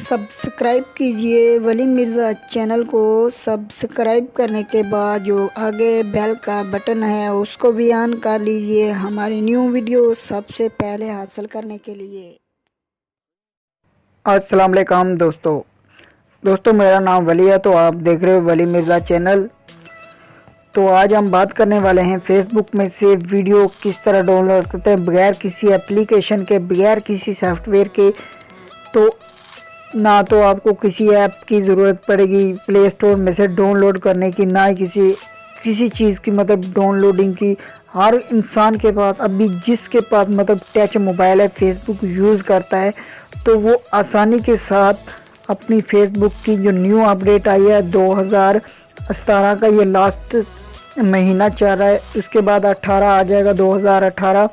Subscribe कीजिए वली Mirza channel को। Subscribe करने के बाद जो आगे बेल का बटन है उसको भी ऑन कर लीजिए हमारी न्यू वीडियो सबसे पहले हासिल करने के लिए। अस्सलाम वालेकुम दोस्तों मेरा नाम वली है। तो आप देख रहे हो वली मिर्ज़ा चैनल। तो आज हम बात करने वाले हैं फेसबुक में से वीडियो किस तरह डाउनलोड करते हैं बगैर किसी एप्लीकेशन के, बगैर किसी सॉफ्टवेयर के। तो ना तो आपको किसी ऐप की ज़रूरत पड़ेगी प्ले स्टोर में से डाउनलोड करने की, ना ही किसी चीज़ की मतलब डाउनलोडिंग की। हर इंसान के पास अभी जिसके पास मतलब टच मोबाइल है, फेसबुक यूज़ करता है, तो वो आसानी के साथ अपनी फेसबुक की जो न्यू अपडेट आई है 2017 का, ये लास्ट महीना चल रहा है, उसके बाद 18 आ जाएगा 2018।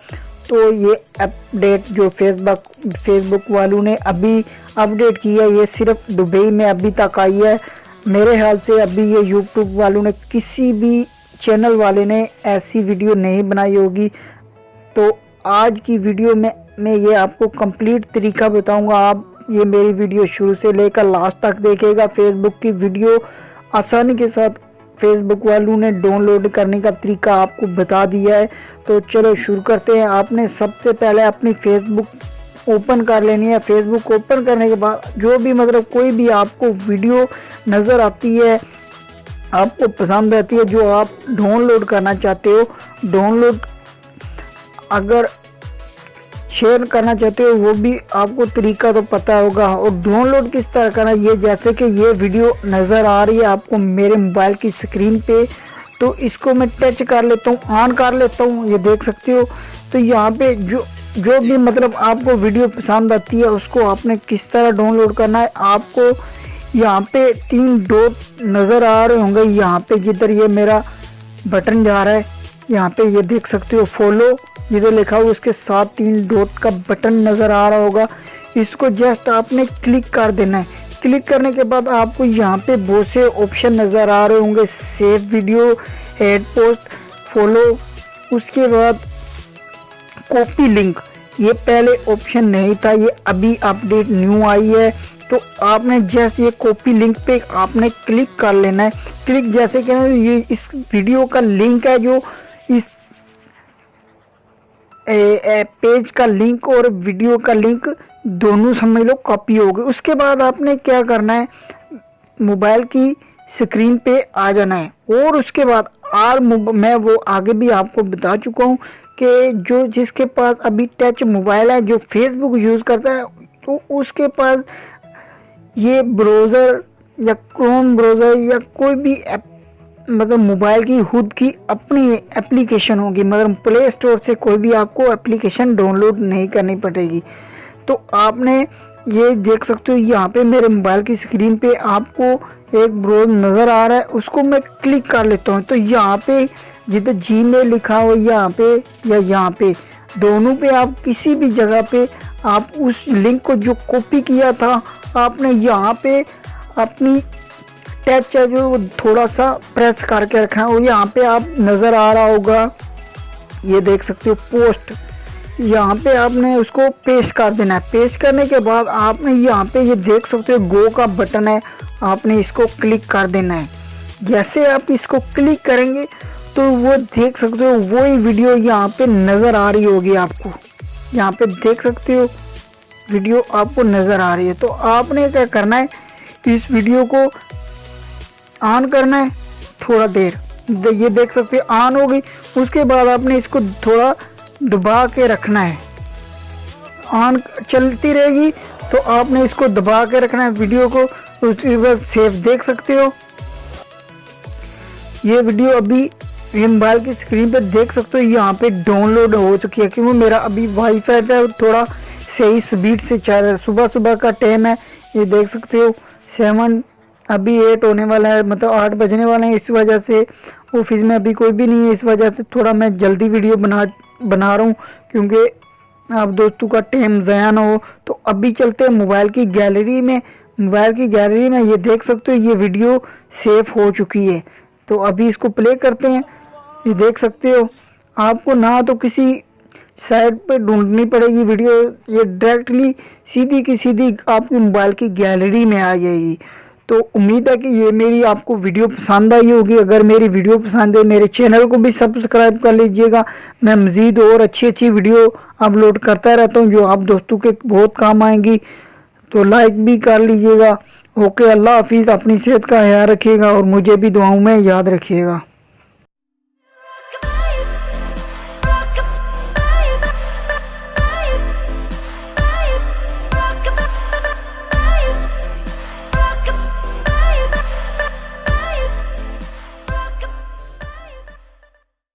तो ये अपडेट जो फेसबुक वालों ने अभी अपडेट की है, ये सिर्फ दुबई में अभी तक आई है। मेरे ख्याल से अभी ये यूट्यूब वालों ने, किसी भी चैनल वाले ने ऐसी वीडियो नहीं बनाई होगी। तो आज की वीडियो में मैं ये आपको कंप्लीट तरीका बताऊंगा। आप ये मेरी वीडियो शुरू से लेकर लास्ट तक देखिएगा। फेसबुक की वीडियो आसानी के साथ फेसबुक वालों ने डाउनलोड करने का तरीका आपको बता दिया है। तो चलो शुरू करते हैं। आपने सबसे पहले अपनी फेसबुक ओपन कर लेनी है। फेसबुक ओपन करने के बाद जो भी मतलब कोई भी आपको वीडियो नज़र आती है, आपको पसंद आती है, जो आप डाउनलोड करना चाहते हो, डाउनलोड अगर शेयर करना चाहते हो वो भी आपको तरीका तो पता होगा। और डाउनलोड किस तरह करना, ये जैसे कि ये वीडियो नज़र आ रही है आपको मेरे मोबाइल की स्क्रीन पे, तो इसको मैं टच कर लेता हूँ, ऑन कर लेता हूँ, ये देख सकते हो। तो यहाँ पे जो भी मतलब आपको वीडियो पसंद आती है उसको आपने किस तरह डाउनलोड करना है। आपको यहाँ पे 3 डॉट नज़र आ रहे होंगे, यहाँ पे जिधर ये मेरा बटन जा रहा है, यहाँ पे ये देख सकते हो फॉलो जिधर लिखा हुआ, उसके साथ 3 डॉट का बटन नज़र आ रहा होगा। इसको जस्ट आपने क्लिक कर देना है। क्लिक करने के बाद आपको यहाँ पे बहुत से ऑप्शन नज़र आ रहे होंगे, save video, add post, follow, उसके बाद कॉपी लिंक। ये पहले ऑप्शन नहीं था, ये अभी अपडेट न्यू आई है। तो आपने जस्ट ये कॉपी लिंक पे आपने क्लिक कर लेना है। क्लिक जैसे कि ये इस वीडियो का लिंक है, जो इस पेज का लिंक और वीडियो का लिंक दोनों समझ लो कॉपी हो गए। उसके बाद आपने क्या करना है, मोबाइल की स्क्रीन पे आ जाना है। और उसके बाद मैं वो आगे भी आपको बता चुका हूँ कि जो जिसके पास अभी टच मोबाइल है, जो फेसबुक यूज़ करता है, तो उसके पास ये ब्राउज़र या क्रोम ब्राउज़र या कोई भी ऐप मतलब मोबाइल की खुद की अपनी एप्लीकेशन होगी, मगर प्ले स्टोर से कोई भी आपको एप्लीकेशन डाउनलोड नहीं करनी पड़ेगी। तो आपने ये देख सकते हो यहाँ पे मेरे मोबाइल की स्क्रीन पे आपको एक ब्राउज़र नज़र आ रहा है, उसको मैं क्लिक कर लेता हूँ। तो यहाँ पे जिधर जीमेल लिखा हो यहाँ पे या यहाँ पे, दोनों पे आप किसी भी जगह पे आप उस लिंक को जो कॉपी किया था आपने यहाँ पे अपनी टच है जो थोड़ा सा प्रेस करके रखा है। और यहाँ पे आप नज़र आ रहा होगा, ये देख सकते हो पोस्ट, यहाँ पे आपने उसको पेस्ट कर देना है। पेस्ट करने के बाद आपने यहाँ पे ये देख सकते हो गो का बटन है, आपने इसको क्लिक कर देना है। जैसे आप इसको क्लिक करेंगे तो वो देख सकते हो वही वीडियो यहाँ पे नज़र आ रही होगी आपको। यहाँ पे देख सकते हो वीडियो आपको नज़र आ रही है। तो आपने क्या करना है, इस वीडियो को ऑन करना है थोड़ा देर, ये देख सकते हो ऑन हो गई। उसके बाद आपने इसको थोड़ा दबा के रखना है, ऑन चलती रहेगी तो आपने इसको दबा के रखना है वीडियो को। उसके बाद सेव देख सकते हो, ये वीडियो अभी मोबाइल की स्क्रीन पे देख सकते हो यहाँ पे डाउनलोड हो चुकी है, क्योंकि मेरा अभी वाईफाई पे थोड़ा सही स्पीड से चल रहा है। सुबह सुबह का टाइम है, ये देख सकते हो 7 अभी 8 होने वाला है, मतलब 8 बजने वाले हैं। इस वजह से ऑफिस में अभी कोई भी नहीं है, इस वजह से थोड़ा मैं जल्दी वीडियो बना रहा हूँ, क्योंकि आप दोस्तों का टाइम ज़ाया ना हो। तो अभी चलते हैं मोबाइल की गैलरी में। मोबाइल की गैलरी में ये देख सकते हो ये वीडियो सेव हो चुकी है। तो अभी इसको प्ले करते हैं। ये देख सकते हो आपको ना तो किसी साइड पे ढूंढनी पड़ेगी वीडियो, ये डायरेक्टली सीधी की सीधी आपकी मोबाइल की गैलरी में आ जाएगी। तो उम्मीद है कि ये मेरी आपको वीडियो पसंद आई होगी। अगर मेरी वीडियो पसंद है मेरे चैनल को भी सब्सक्राइब कर लीजिएगा। मैं मज़ीद और अच्छी अच्छी वीडियो अपलोड करता रहता हूँ जो आप दोस्तों के बहुत काम आएंगी, तो लाइक भी कर लीजिएगा। ओके, अल्लाह हाफिज़। अपनी सेहत का ख्याल रखिएगा और मुझे भी दुआओं में याद रखिएगा।